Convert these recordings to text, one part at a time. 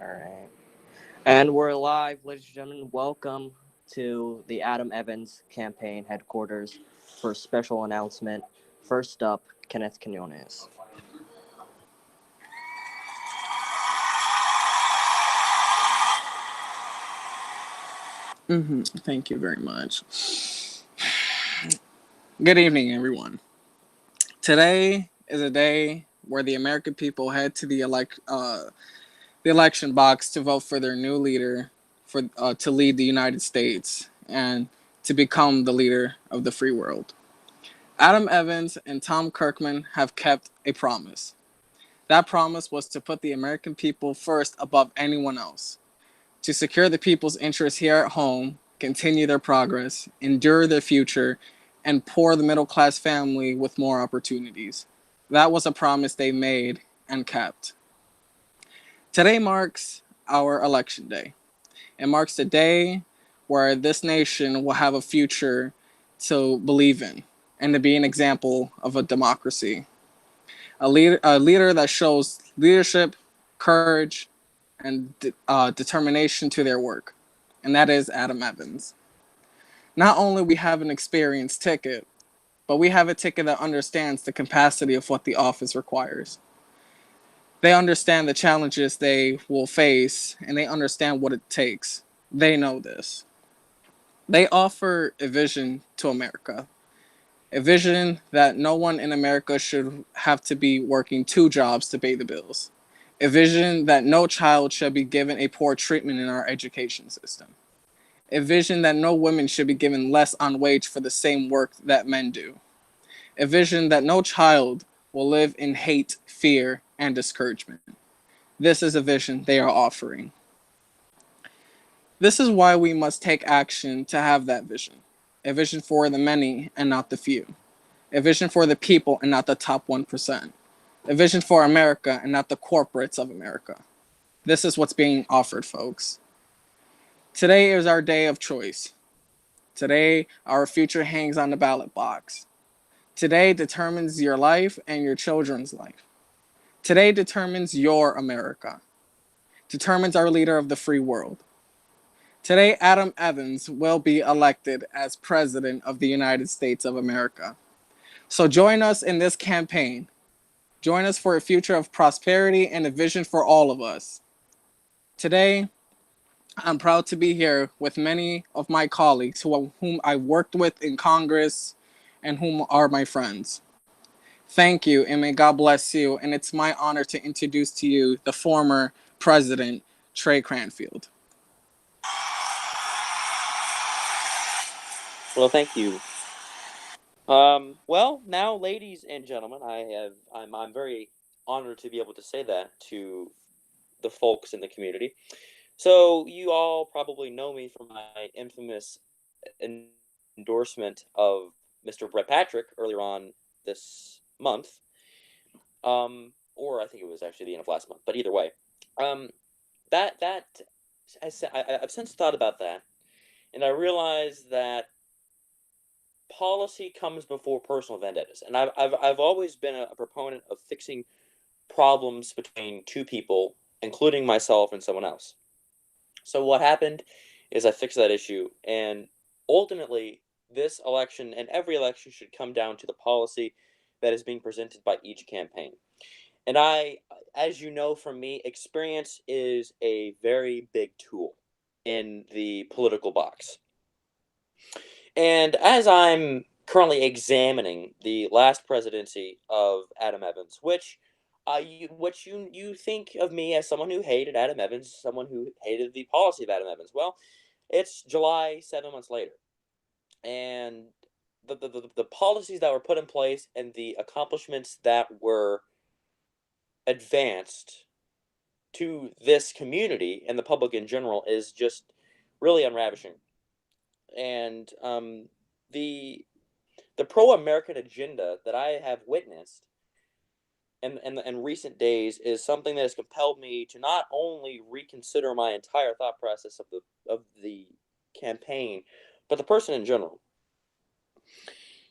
All right. And we're live, ladies and gentlemen. Welcome to the Adam Evans campaign headquarters for a special announcement. First up, Kenneth Quinones. Thank you very much. Good evening, everyone. Today is a day where the American people head to the election box to vote for their new leader for to lead the United States and to become the leader of the free world. Adam Evans and Tom Kirkman have kept a promise. That promise was to put the American people first above anyone else, to secure the people's interests here at home, continue their progress, endure their future, and pour the middle class family with more opportunities. That was a promise they made and kept. Today marks our election day. It marks the day where this nation will have a future to believe in and to be an example of a democracy. A leader that shows leadership, courage, and determination to their work. And that is Adam Evans. Not only we have an experienced ticket, but we have a ticket that understands the capacity of what the office requires. They understand the challenges they will face and they understand what it takes. They know this. They offer a vision to America, a vision that no one in America should have to be working two jobs to pay the bills, a vision that no child should be given a poor treatment in our education system, a vision that no women should be given less on wage for the same work that men do, a vision that no child will live in hate, fear, and discouragement. This is a vision they are offering. This is why we must take action to have that vision, a vision for the many and not the few, a vision for the people and not the top 1%, a vision for America and not the corporates of America. This is what's being offered, folks. Today is our day of choice. Today, our future hangs on the ballot box. Today determines your life and your children's life. Today determines your America, determines our leader of the free world. Today, Adam Evans will be elected as President of the United States of America. So join us in this campaign. Join us for a future of prosperity and a vision for all of us. Today, I'm proud to be here with many of my colleagues whom I worked with in Congress and whom are my friends. Thank you, and may God bless you. And it's my honor to introduce to you the former President, Trey Cranfield. Well, thank you. Well, now, ladies and gentlemen, I'm very honored to be able to say that to the folks in the community. So you all probably know me from my infamous endorsement of Mr. Brett Patrick earlier on this month. Or I think it was actually the end of last month, but either way, um, that I've since thought about that, and I realized that policy comes before personal vendettas, and I've always been a proponent of fixing problems between two people, including myself and someone else. So what happened is I fixed that issue, and ultimately, this election and every election should come down to the policy that is being presented by each campaign. And as you know from me, experience is a very big tool in the political box. And as I'm currently examining the last presidency of Adam Evans, which you think of me as someone who hated Adam Evans, someone who hated the policy of Adam Evans. Well, it's July 7 months later, and the policies that were put in place and the accomplishments that were advanced to this community and the public in general is just really unravishing. And the the pro American agenda that I have witnessed in recent days is something that has compelled me to not only reconsider my entire thought process of the campaign, but the person in general.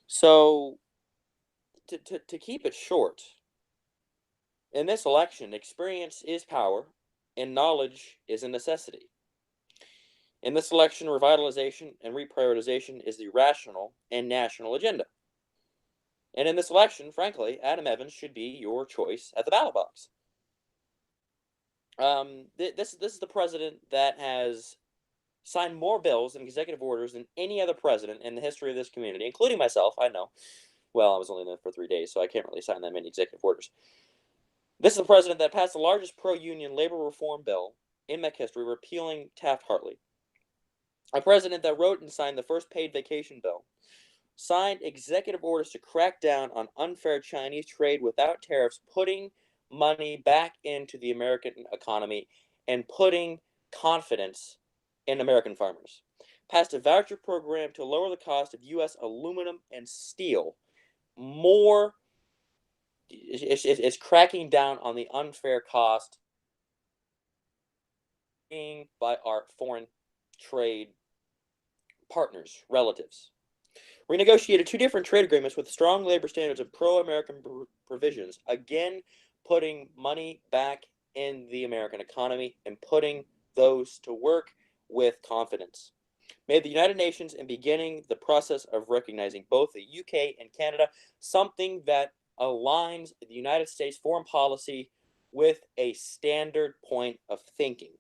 So to keep it short, in this election, experience is power, and knowledge is a necessity. In this election, revitalization and reprioritization is the rational and national agenda. And in this election, frankly, Adam Evans should be your choice at the ballot box. This is the president that has signed more bills and executive orders than any other president in the history of this community, including myself. I know. Well, I was only there for 3 days, so I can't really sign that many executive orders. This is the president that passed the largest pro-union labor reform bill in MEC history, repealing Taft-Hartley. A president that wrote and signed the first paid vacation bill, signed executive orders to crack down on unfair Chinese trade without tariffs, putting money back into the American economy and putting confidence in American farmers. Passed a voucher program to lower the cost of U.S. aluminum and steel. More is cracking down on the unfair cost being by our foreign trade partners, relatives. Renegotiated 2 different trade agreements with strong labor standards and pro-American provisions, again putting money back in the American economy and putting those to work with confidence. Made the United Nations and beginning the process of recognizing both the UK and Canada, something that aligns the United States foreign policy with a standard point of thinking.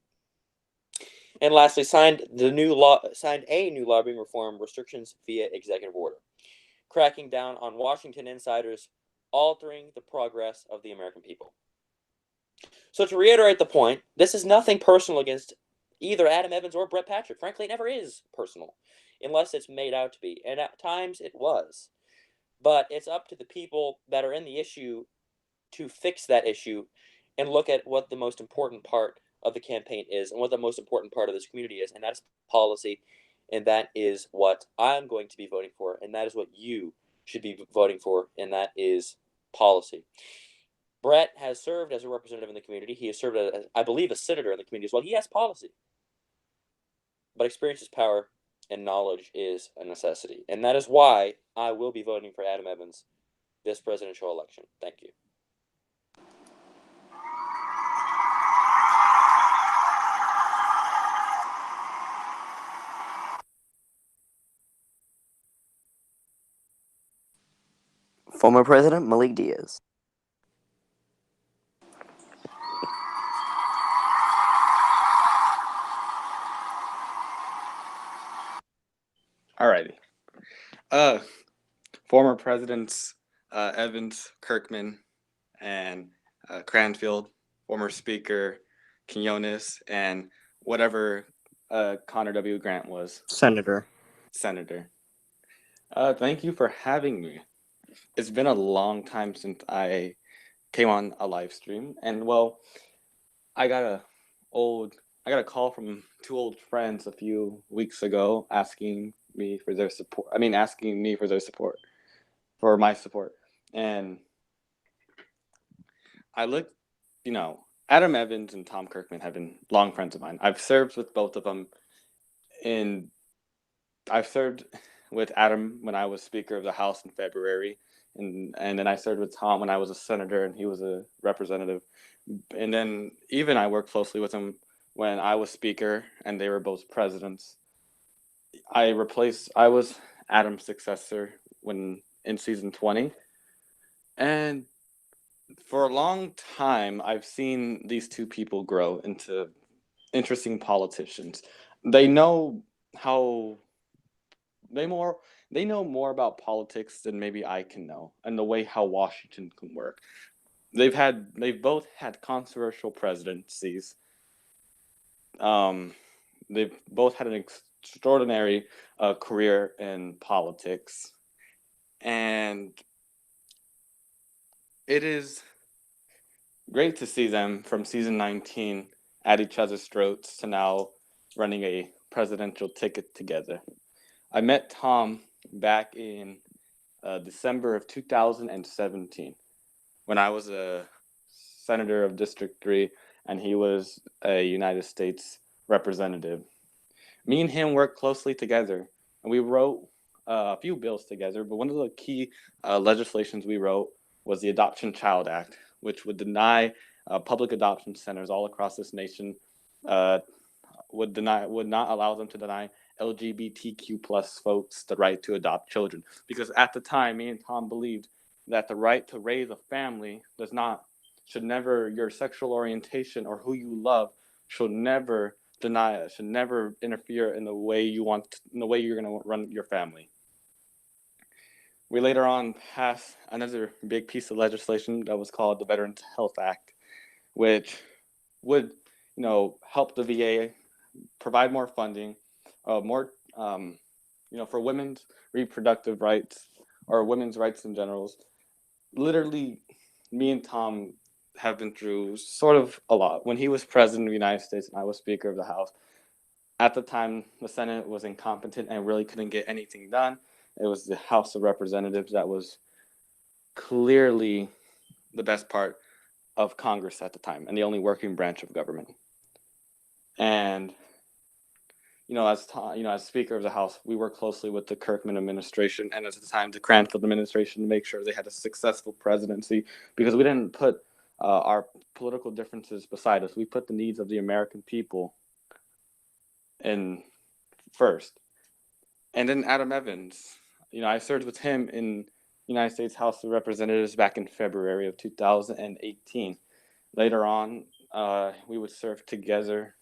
And lastly, signed a new lobbying reform restrictions via executive order, cracking down on Washington insiders, altering the progress of the American people. So to reiterate the point, this is nothing personal against either Adam Evans or Brett Patrick. Frankly, it never is personal, unless it's made out to be. And at times it was. But it's up to the people that are in the issue to fix that issue and look at what the most important part of the campaign is and what the most important part of this community is, and that's policy. And that is what I'm going to be voting for, and that is what you should be voting for, and that is policy. Brett has served as a representative in the community. He has served as, I believe, a senator in the community as well. He has policy. But experience is power, and knowledge is a necessity. And that is why I will be voting for Adam Evans this presidential election. Thank you. Former President Malik Diaz. Alrighty. Former presidents Evans, Kirkman, and Cranfield, former Speaker Quinones, and whatever Connor W. Grant was. Senator. Thank you for having me. It's been a long time since I came on a live stream, and well, I got a call from 2 old friends a few weeks ago asking me for their support. Asking me for their support, for my support. And I looked, Adam Evans and Tom Kirkman have been long friends of mine. I've served with both of them I've served with Adam when I was Speaker of the House in February, and then I served with Tom when I was a senator and he was a representative. And then even I worked closely with him when I was Speaker and they were both presidents. I was Adam's successor in season 20. And for a long time, I've seen these 2 people grow into interesting politicians. They know more about politics than maybe I can know, and the way how Washington can work. They've both had controversial presidencies. They've both had an extraordinary career in politics, and it is great to see them from season 19 at each other's throats to now running a presidential ticket together. I met Tom back in December of 2017 when I was a senator of District 3 and he was a United States representative. Me and him worked closely together, and we wrote a few bills together, but one of the key legislations we wrote was the Adoption Child Act, which would deny public adoption centers all across this nation would not allow them to deny LGBTQ plus folks the right to adopt children. Because at the time, me and Tom believed that the right to raise a family should never, your sexual orientation or who you love should never should never interfere in the way you're going to run your family. We later on passed another big piece of legislation that was called the Veterans Health Act, which would, help the VA provide more funding, for women's reproductive rights or women's rights in general. Literally, me and Tom have been through sort of a lot. When he was president of the United States and I was Speaker of the House, at the time, the Senate was incompetent and really couldn't get anything done. It was the House of Representatives that was clearly the best part of Congress at the time and the only working branch of government. And, as Speaker of the House, we worked closely with the Kirkman administration and at the time the Cranfield administration to make sure they had a successful presidency, because we didn't put our political differences beside us. We put the needs of the American people in first. And then Adam Evans, I served with him in United States House of Representatives back in February of 2018. Later on, we would serve together.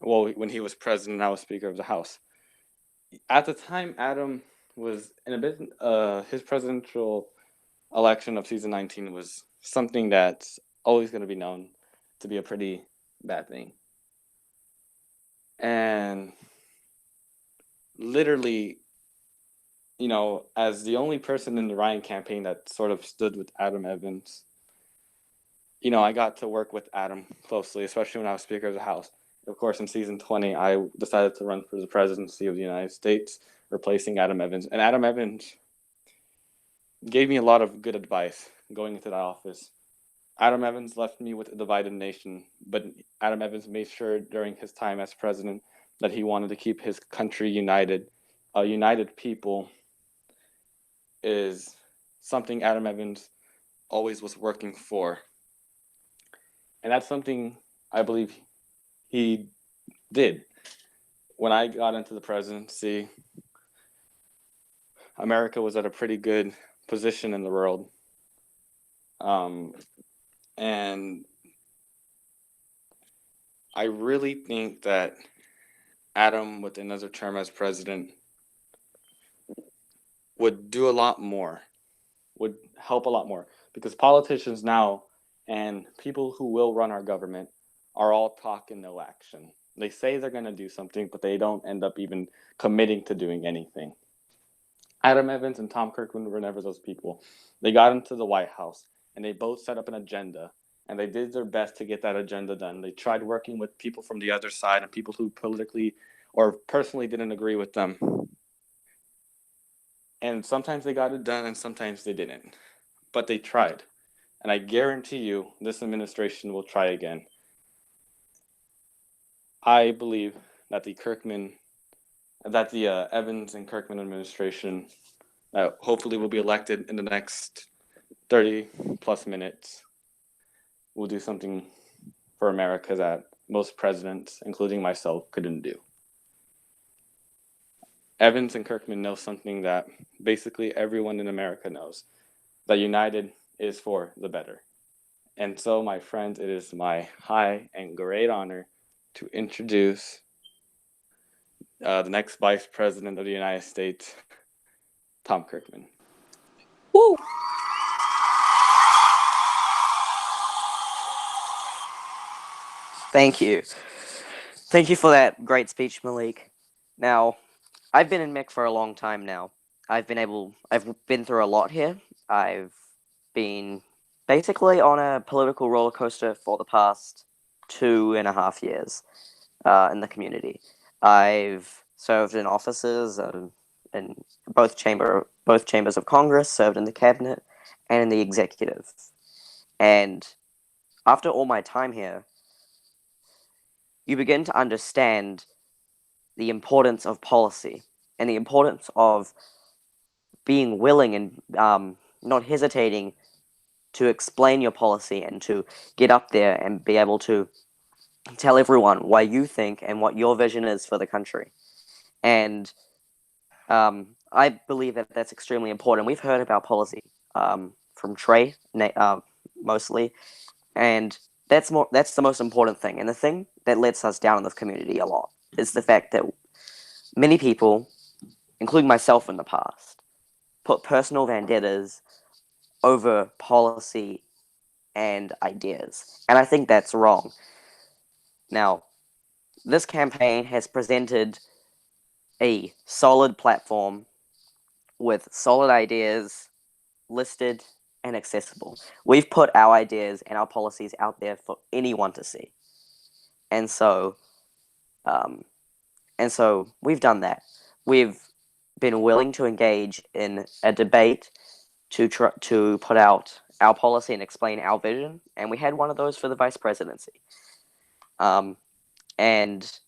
Well, when he was president, I was Speaker of the House. At the time, Adam was in a bit. His presidential election of season 19 was something that's always going to be known to be a pretty bad thing. And literally, as the only person in the Ryan campaign that sort of stood with Adam Evans, I got to work with Adam closely, especially when I was Speaker of the House. Of course, in season 20, I decided to run for the presidency of the United States, replacing Adam Evans. And Adam Evans gave me a lot of good advice going into that office. Adam Evans left me with a divided nation, but Adam Evans made sure during his time as president that he wanted to keep his country united. A united people is something Adam Evans always was working for. And that's something I believe he did. When I got into the presidency, America was at a pretty good position in the world. And I really think that Adam, with another term as president, would do a lot more, would help a lot more, because politicians now and people who will run our government are all talk and no action. They say they're going to do something, but they don't end up even committing to doing anything. Adam Evans and Tom Kirkman were never those people. They got into the White House and they both set up an agenda, and they did their best to get that agenda done. They tried working with people from the other side and people who politically or personally didn't agree with them. And sometimes they got it done and sometimes they didn't. But they tried. And I guarantee you this administration will try again. I believe that the Evans and Kirkman administration hopefully will be elected in the next 30 plus minutes will do something for America that most presidents, including myself, couldn't do. Evans and Kirkman know something that basically everyone in America knows, that united is for the better. And so, my friends, it is my high and great honor to introduce the next Vice President of the United States, Tom Kirkman. Woo! Thank you. Thank you for that great speech, Malik. Now, I've been in MEC for a long time now. I've been through a lot here. I've been basically on a political roller coaster for the past 2.5 years in the community. I've served in offices in both chambers of Congress, served in the cabinet and in the executive. And after all my time here, you begin to understand the importance of policy and the importance of being willing and not hesitating to explain your policy and to get up there and be able to tell everyone why you think and what your vision is for the country. And I believe that that's extremely important. We've heard about policy from Trey mostly, and that's the most important thing. And the thing that lets us down in this community a lot is the fact that many people, including myself in the past, put personal vendettas over policy and ideas. And I think that's wrong. Now, this campaign has presented a solid platform with solid ideas listed and accessible. We've put our ideas and our policies out there for anyone to see. And so we've done that. We've been willing to engage in a debate to put out our policy and explain our vision, and we had one of those for the vice presidency. And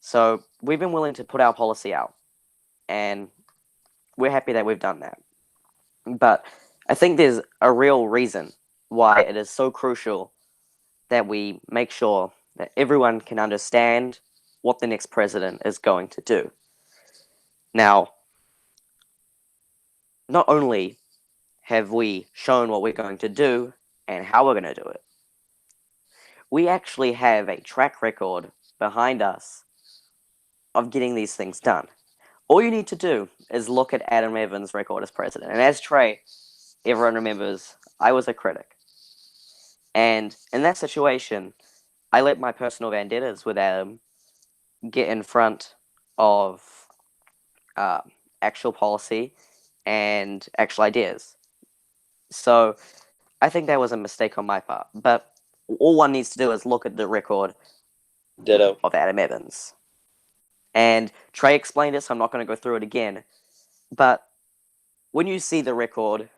so we've been willing to put our policy out, and we're happy that we've done that. But I think there's a real reason why it is so crucial that we make sure that everyone can understand what the next president is going to do. Now, not only have we shown what we're going to do and how we're going to do it, we actually have a track record behind us of getting these things done. All you need to do is look at Adam Evans' record as president. And as Trey, everyone remembers, I was a critic. And in that situation, I let my personal vendettas with Adam get in front of actual policy and actual ideas. So I think that was a mistake on my part. But all one needs to do is look at the record Ditto. of Adam Evans. And Trey explained it, so I'm not going to go through it again. But when you see the record,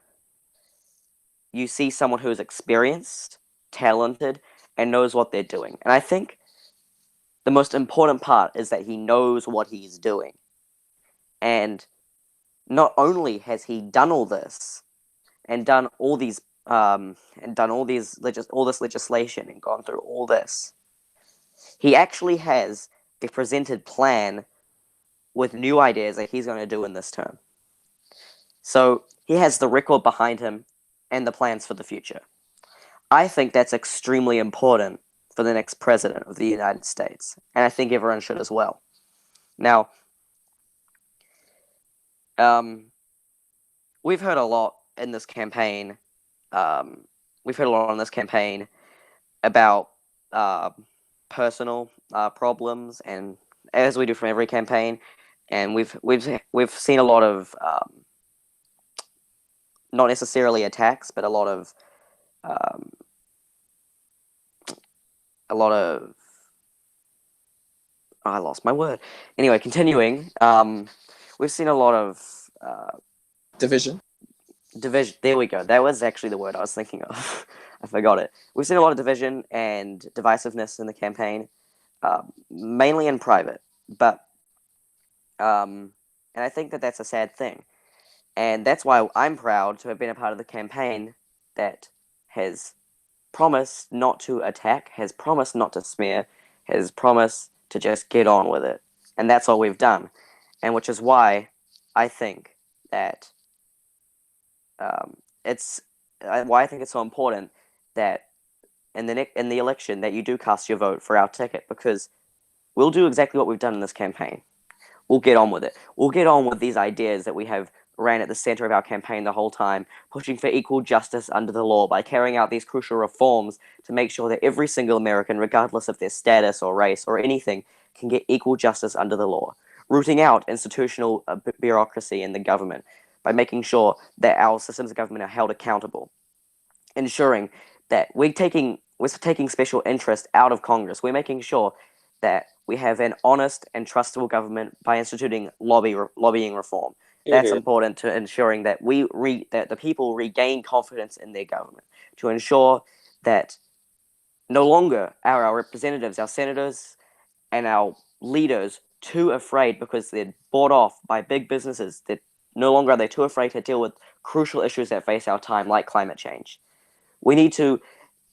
you see someone who's experienced, talented, and knows what they're doing. And I think the most important part is that he knows what he's doing. And not only has he done all this and done all these all this legislation and gone through all this, he actually has a presented plan with new ideas that he's going to do in this term. So he has the record behind him and the plans for the future. I think that's extremely important for the next president of the United States, and I think everyone should as well. Now, we've heard a lot in this campaign. About personal problems, and as we do from every campaign, and we've seen a lot of not necessarily attacks, but a lot of I lost my word. Anyway, continuing, we've seen a lot of Division. There we go. That was actually the word I was thinking of. I forgot it. We've seen a lot of division and divisiveness in the campaign, mainly in private. But, and I think that that's a sad thing. And that's why I'm proud to have been a part of the campaign that has promised not to attack, has promised not to smear, has promised to just get on with it. And that's all we've done. And which is why I think that it's so important that in the election that you do cast your vote for our ticket, because we'll do exactly what we've done in this campaign. We'll get on with it. We'll get on with these ideas that we have ran at the center of our campaign the whole time, pushing for equal justice under the law by carrying out these crucial reforms to make sure that every single American, regardless of their status or race or anything, can get equal justice under the law. Rooting out institutional bureaucracy in the government by making sure that our systems of government are held accountable. Ensuring that we're taking special interest out of Congress. We're making sure that we have an honest and trustable government by instituting lobbying reform. That's important to ensuring that that the people regain confidence in their government. To ensure that no longer are our representatives, our senators, and our leaders too afraid because they're bought off by big businesses. That no longer are they too afraid to deal with crucial issues that face our time, like climate change. We need to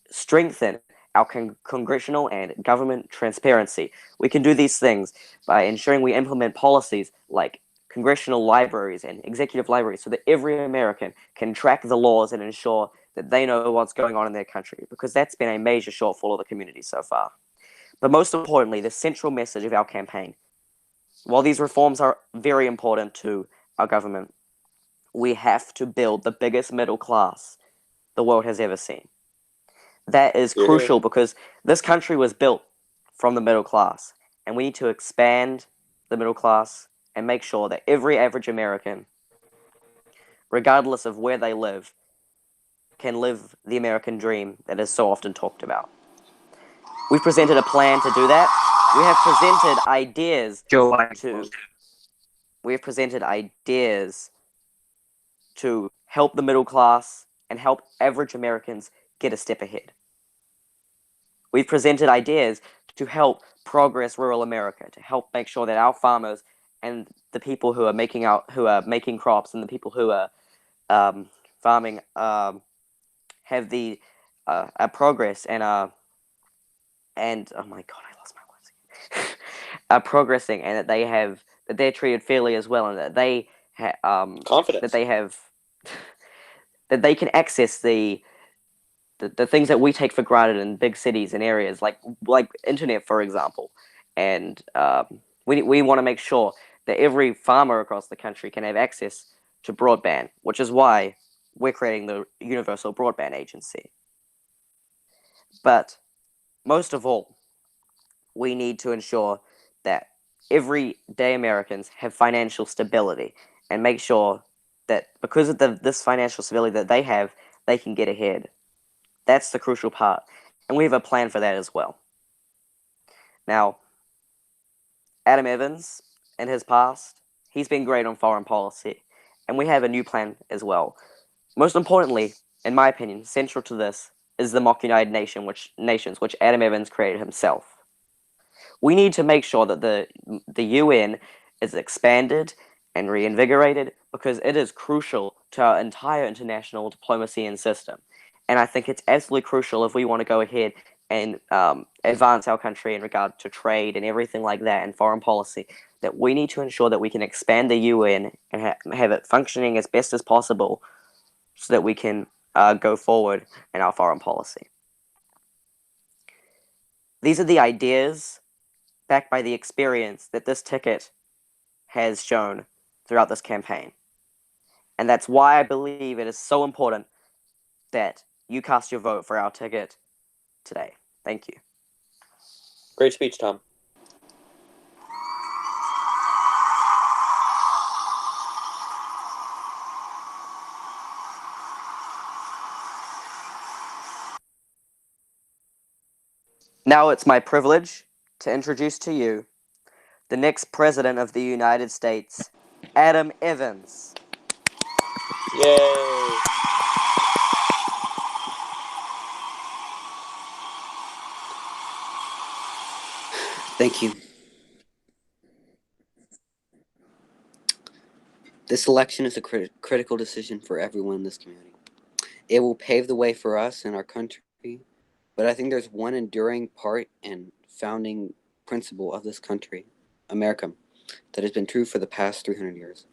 strengthen our congressional and government transparency. We can do these things by ensuring we implement policies like congressional libraries and executive libraries so that every American can track the laws and ensure that they know what's going on in their country, because that's been a major shortfall of the community so far. But most importantly, the central message of our campaign: while these reforms are very important to our government, we have to build the biggest middle class the world has ever seen. That is Hear, hear. crucial because this country was built from the middle class, and we need to expand the middle class and make sure that every average American, regardless of where they live, can live the American dream that is so often talked about. We've presented a plan to do that. We have presented ideas to help the middle class and help average Americans get a step ahead. We've presented ideas to help progress rural America, to help make sure that our farmers and the people who are making crops and the people who are farming have the progress and oh my god, I lost my words again. Are progressing, and that they're treated fairly as well, and that they Confidence. that they can access the things that we take for granted in big cities and areas like internet, for example. And we want to make sure that every farmer across the country can have access to broadband, which is why we're creating the Universal Broadband Agency. But most of all, we need to ensure that everyday Americans have financial stability and make sure that because of this financial stability that they have, they can get ahead. That's the crucial part. And we have a plan for that as well. Now, Adam Evans, in his past, he's been great on foreign policy. And we have a new plan as well. Most importantly, in my opinion, central to this is the Mock United Nations, which Adam Evans created himself. We need to make sure that the UN is expanded and reinvigorated because it is crucial to our entire international diplomacy and system. And I think it's absolutely crucial if we want to go ahead and advance our country in regard to trade and everything like that and foreign policy, that we need to ensure that we can expand the UN and have it functioning as best as possible so that we can go forward in our foreign policy. These are the ideas backed by the experience that this ticket has shown throughout this campaign. And that's why I believe it is so important that you cast your vote for our ticket today. Thank you. Great speech, Tom. Now it's my privilege to introduce to you the next President of the United States, Adam Evans. Yay! Thank you. This election is a critical decision for everyone in this community. It will pave the way for us and our country, but I think there's one enduring part and founding principle of this country, America, that has been true for the past 300 years,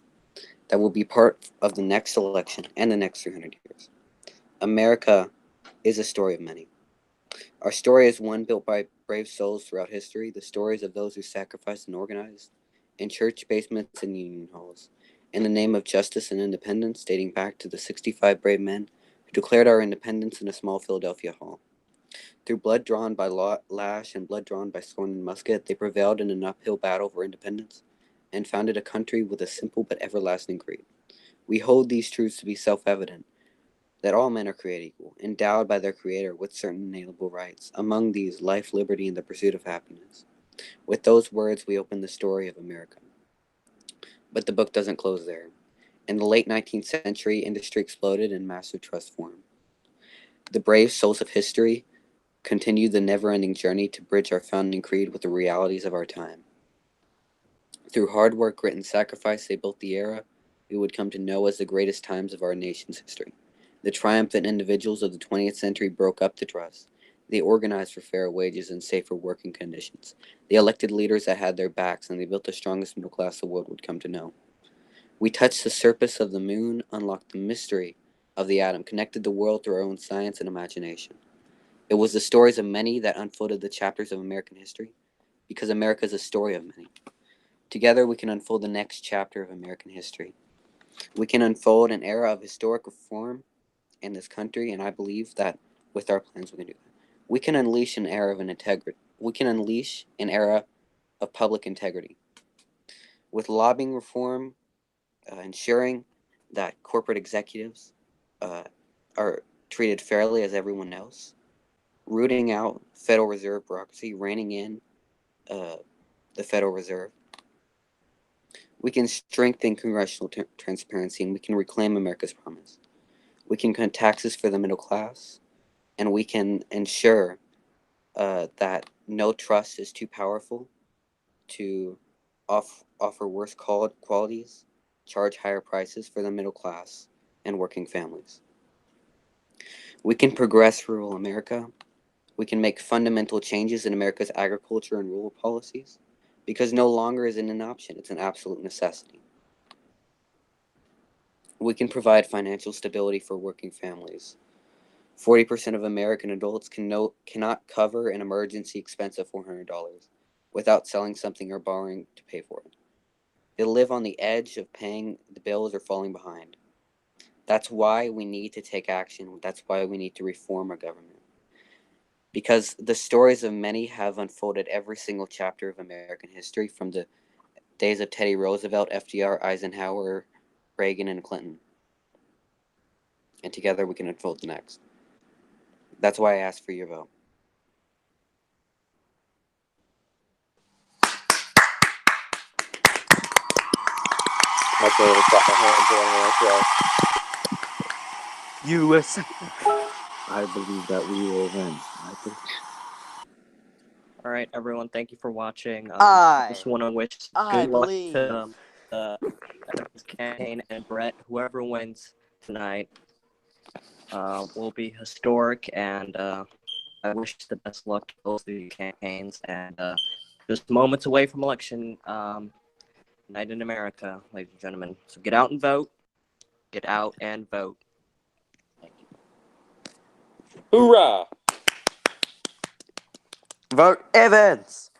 that will be part of the next election and the next 300 years. America is a story of many. Our story is one built by brave souls throughout history, the stories of those who sacrificed and organized in church basements and union halls, in the name of justice and independence, dating back to the 65 brave men who declared our independence in a small Philadelphia hall. Through blood drawn by lash and blood drawn by sword and musket, they prevailed in an uphill battle for independence and founded a country with a simple but everlasting creed. We hold these truths to be self-evident, that all men are created equal, endowed by their Creator with certain inalienable rights, among these life, liberty, and the pursuit of happiness. With those words, we open the story of America. But the book doesn't close there. In the late 19th century, industry exploded and massive trust formed. The brave souls of history continued the never-ending journey to bridge our founding creed with the realities of our time. Through hard work, grit, and sacrifice, they built the era we would come to know as the greatest times of our nation's history. The triumphant individuals of the 20th century broke up the trust. They organized for fairer wages and safer working conditions. They elected leaders that had their backs, and they built the strongest middle class the world would come to know. We touched the surface of the moon, unlocked the mystery of the atom, connected the world through our own science and imagination. It was the stories of many that unfolded the chapters of American history, because America is a story of many. Together, we can unfold the next chapter of American history. We can unfold an era of historic reform in this country, and I believe that with our plans, we can do that. We can unleash an era of integrity. We can unleash an era of public integrity. With lobbying reform, ensuring that corporate executives are treated fairly as everyone else, rooting out Federal Reserve bureaucracy, reining in the Federal Reserve. We can strengthen congressional transparency, and we can reclaim America's promise. We can cut taxes for the middle class, and we can ensure that no trust is too powerful to offer worse qualities, charge higher prices for the middle class and working families. We can progress rural America. We can make fundamental changes in America's agriculture and rural policies, because no longer is it an option, it's an absolute necessity. We can provide financial stability for working families. 40% of American adults cannot cover an emergency expense of $400 without selling something or borrowing to pay for it. They live on the edge of paying the bills or falling behind. That's why we need to take action. That's why we need to reform our government. Because the stories of many have unfolded every single chapter of American history, from the days of Teddy Roosevelt, FDR, Eisenhower, Reagan, and Clinton. And together we can unfold the next. That's why I asked for your vote. I can't even clap my hands or anything like that. USA. I believe that we will win. I think. All right, everyone. Thank you for watching. I Just want to wish I good luck believe. to Evans campaign and Brett. Whoever wins tonight will be historic, and I wish the best luck to both of you campaigns. And just moments away from election night in America, ladies and gentlemen. So get out and vote. Get out and vote. Hoorah! Vote Evans.